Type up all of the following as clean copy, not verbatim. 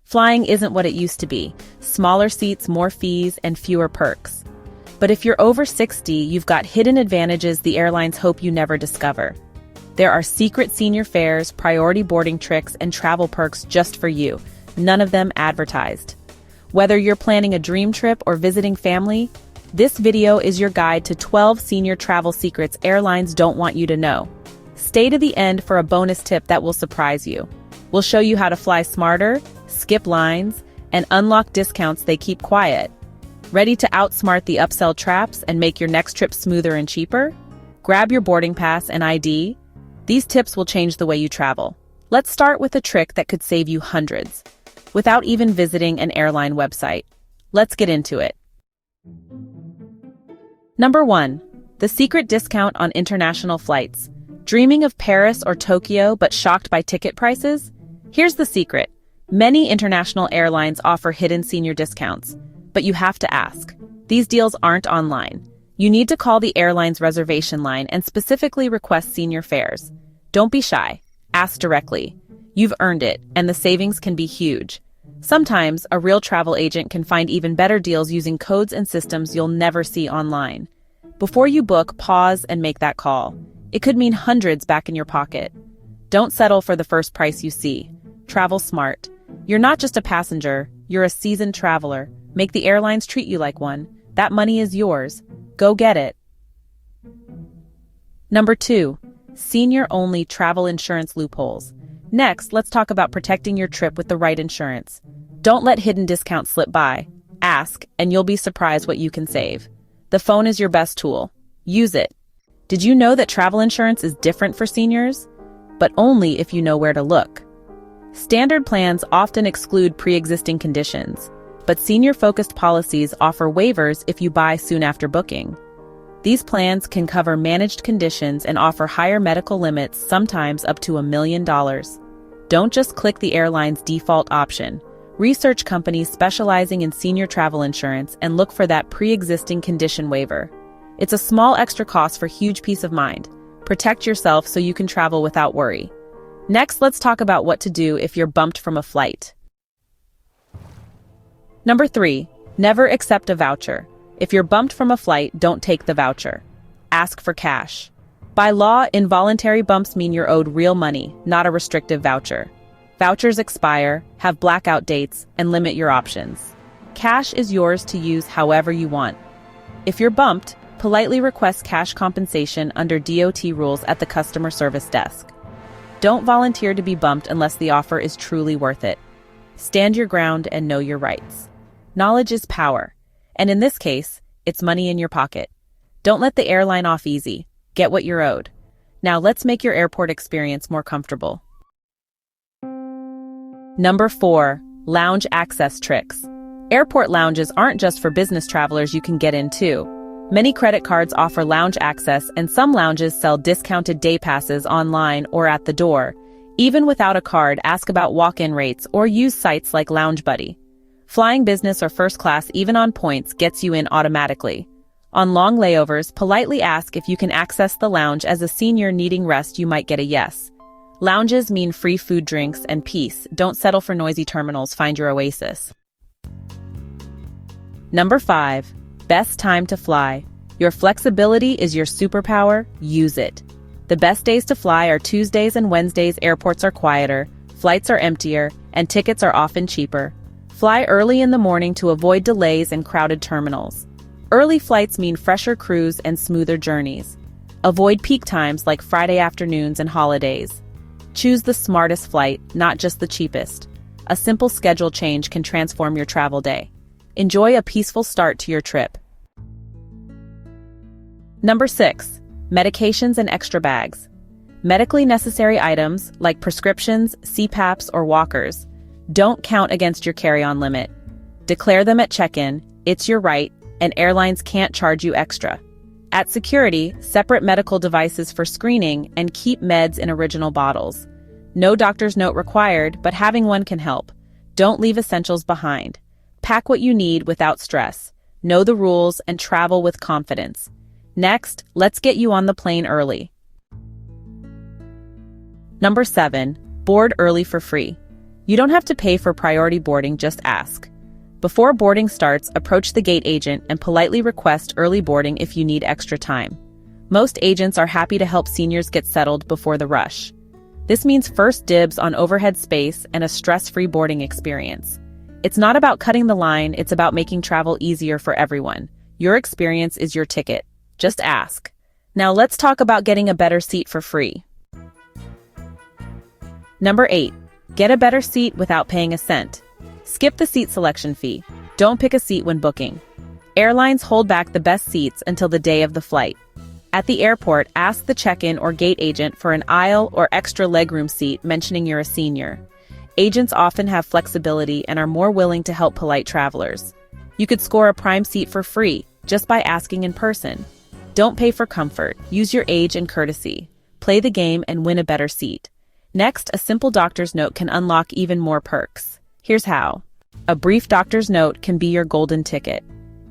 Flying isn't what it used to be. Smaller seats, more fees, and fewer perks. But if you're over 60, you've got hidden advantages the airlines hope you never discover. There are secret senior fares, priority boarding tricks, and travel perks just for you, none of them advertised. Whether you're planning a dream trip or visiting family, this video is your guide to 12 senior travel secrets airlines don't want you to know. Stay to the end for a bonus tip that will surprise you. We'll show you how to fly smarter, skip lines, and unlock discounts they keep quiet. Ready to outsmart the upsell traps and make your next trip smoother and cheaper? Grab your boarding pass and ID. These tips will change the way you travel. Let's start with a trick that could save you hundreds, without even visiting an airline website. Let's get into it. Number 1. The secret discount on international flights. Dreaming of Paris or Tokyo but shocked by ticket prices? Here's the secret. Many international airlines offer hidden senior discounts, but you have to ask. These deals aren't online. You need to call the airline's reservation line and specifically request senior fares. Don't be shy. Ask directly. You've earned it, and the savings can be huge. Sometimes, a real travel agent can find even better deals using codes and systems you'll never see online. Before you book, pause and make that call. It could mean hundreds back in your pocket. Don't settle for the first price you see. Travel smart. You're not just a passenger, you're a seasoned traveler. Make the airlines treat you like one. That money is yours. Go get it. Number 2. Senior-only travel insurance loopholes. Next, let's talk about protecting your trip with the right insurance. Don't let hidden discounts slip by. Ask, and you'll be surprised what you can save. The phone is your best tool. Use it. Did you know that travel insurance is different for seniors? But only if you know where to look. Standard plans often exclude pre-existing conditions, but senior-focused policies offer waivers if you buy soon after booking. These plans can cover managed conditions and offer higher medical limits, sometimes up to $1 million. Don't just click the airline's default option. Research companies specializing in senior travel insurance and look for that pre-existing condition waiver. It's a small extra cost for huge peace of mind. Protect yourself so you can travel without worry. Next, let's talk about what to do if you're bumped from a flight. Number 3. Never accept a voucher. If you're bumped from a flight, don't take the voucher. Ask for cash. By law, involuntary bumps mean you're owed real money, not a restrictive voucher. Vouchers expire, have blackout dates, and limit your options. Cash is yours to use however you want. If you're bumped, politely request cash compensation under DOT rules at the customer service desk. Don't volunteer to be bumped unless the offer is truly worth it. Stand your ground and know your rights. Knowledge is power, and in this case, it's money in your pocket. Don't let the airline off easy. Get what you're owed. Now let's make your airport experience more comfortable. Number 4. Lounge access tricks. Airport lounges aren't just for business travelers, you can get in too. Many credit cards offer lounge access, and some lounges sell discounted day passes online or at the door. Even without a card, ask about walk-in rates or use sites like Lounge Buddy. Flying business or first class, even on points, gets you in automatically. On long layovers, politely ask if you can access the lounge. As a senior needing rest, you might get a yes. Lounges mean free food, drinks, and peace. Don't settle for noisy terminals. Find your oasis. Number 5. Best time to fly. Your flexibility is your superpower. Use it. The best days to fly are Tuesdays and Wednesdays. Airports are quieter, flights are emptier, and tickets are often cheaper. Fly early in the morning to avoid delays and crowded terminals. Early flights mean fresher crews and smoother journeys. Avoid peak times like Friday afternoons and holidays. Choose the smartest flight, not just the cheapest. A simple schedule change can transform your travel day. Enjoy a peaceful start to your trip. Number 6. Medications and extra bags. Medically necessary items, like prescriptions, CPAPs, or walkers, don't count against your carry-on limit. Declare them at check-in. It's your right, and airlines can't charge you extra. At security, separate medical devices for screening and keep meds in original bottles. No doctor's note required, but having one can help. Don't leave essentials behind. Pack what you need without stress. Know the rules and travel with confidence. Next, let's get you on the plane early. Number 7. Board early for free. You don't have to pay for priority boarding, just ask. Before boarding starts, approach the gate agent and politely request early boarding if you need extra time. Most agents are happy to help seniors get settled before the rush. This means first dibs on overhead space and a stress-free boarding experience. It's not about cutting the line, it's about making travel easier for everyone. Your experience is your ticket. Just ask. Now let's talk about getting a better seat for free. Number 8. Get a better seat without paying a cent. Skip the seat selection fee. Don't pick a seat when booking. Airlines hold back the best seats until the day of the flight. At the airport, ask the check-in or gate agent for an aisle or extra legroom seat, mentioning you're a senior. Agents often have flexibility and are more willing to help polite travelers. You could score a prime seat for free just by asking in person. Don't pay for comfort. Use your age and courtesy. Play the game and win a better seat. Next, a simple doctor's note can unlock even more perks. Here's how. A brief doctor's note can be your golden ticket.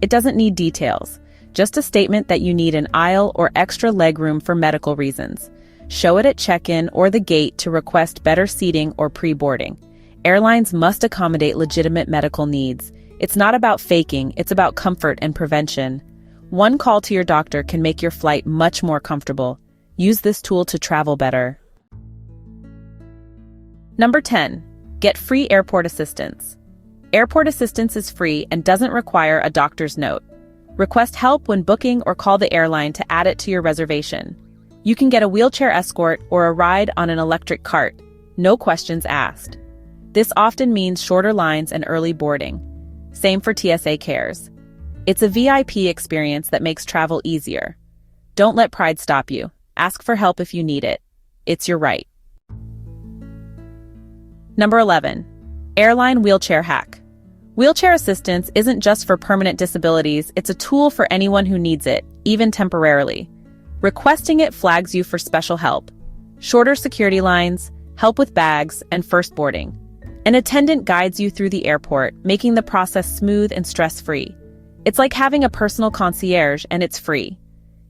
It doesn't need details, just a statement that you need an aisle or extra legroom for medical reasons. Show it at check-in or the gate to request better seating or pre-boarding. Airlines must accommodate legitimate medical needs. It's not about faking, it's about comfort and prevention. One call to your doctor can make your flight much more comfortable. Use this tool to travel better. Number 10. Get free airport assistance. Airport assistance is free and doesn't require a doctor's note. Request help when booking or call the airline to add it to your reservation. You can get a wheelchair escort or a ride on an electric cart. No questions asked. This often means shorter lines and early boarding. Same for TSA cares. It's a VIP experience that makes travel easier. Don't let pride stop you. Ask for help if you need it. It's your right. Number 11. Airline wheelchair hack. Wheelchair assistance isn't just for permanent disabilities, it's a tool for anyone who needs it, even temporarily. Requesting it flags you for special help. Shorter security lines, help with bags, and first boarding. An attendant guides you through the airport, making the process smooth and stress-free. It's like having a personal concierge, and it's free.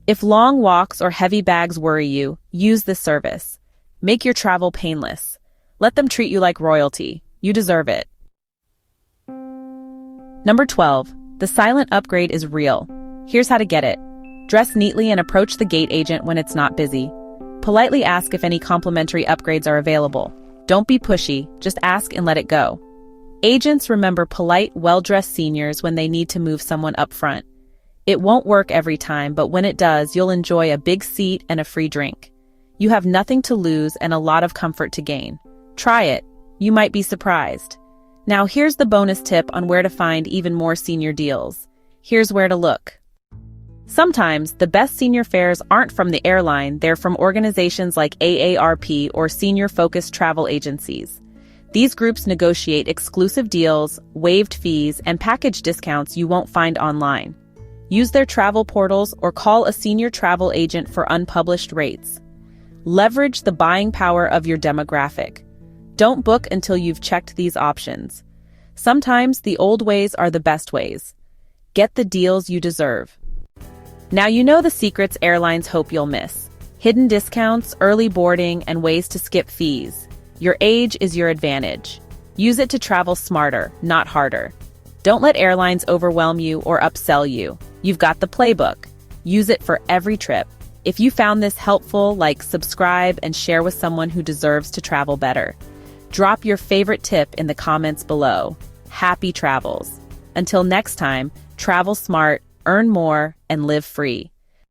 If long walks or heavy bags worry you, use this service. Make your travel painless. Let them treat you like royalty. You deserve it. Number 12. The silent upgrade is real. Here's how to get it. Dress neatly and approach the gate agent when it's not busy. Politely ask if any complimentary upgrades are available. Don't be pushy, just ask and let it go. Agents remember polite, well-dressed seniors when they need to move someone up front. It won't work every time, but when it does, you'll enjoy a big seat and a free drink. You have nothing to lose and a lot of comfort to gain. Try it. You might be surprised. Now here's the bonus tip on where to find even more senior deals. Here's where to look. Sometimes, the best senior fares aren't from the airline, they're from organizations like AARP or senior-focused travel agencies. These groups negotiate exclusive deals, waived fees, and package discounts you won't find online. Use their travel portals or call a senior travel agent for unpublished rates. Leverage the buying power of your demographic. Don't book until you've checked these options. Sometimes the old ways are the best ways. Get the deals you deserve. Now you know the secrets airlines hope you'll miss. Hidden discounts, early boarding, and ways to skip fees. Your age is your advantage. Use it to travel smarter, not harder. Don't let airlines overwhelm you or upsell you. You've got the playbook. Use it for every trip. If you found this helpful, subscribe, and share with someone who deserves to travel better. Drop your favorite tip in the comments below. Happy travels. Until next time, travel smart, earn more, and live free.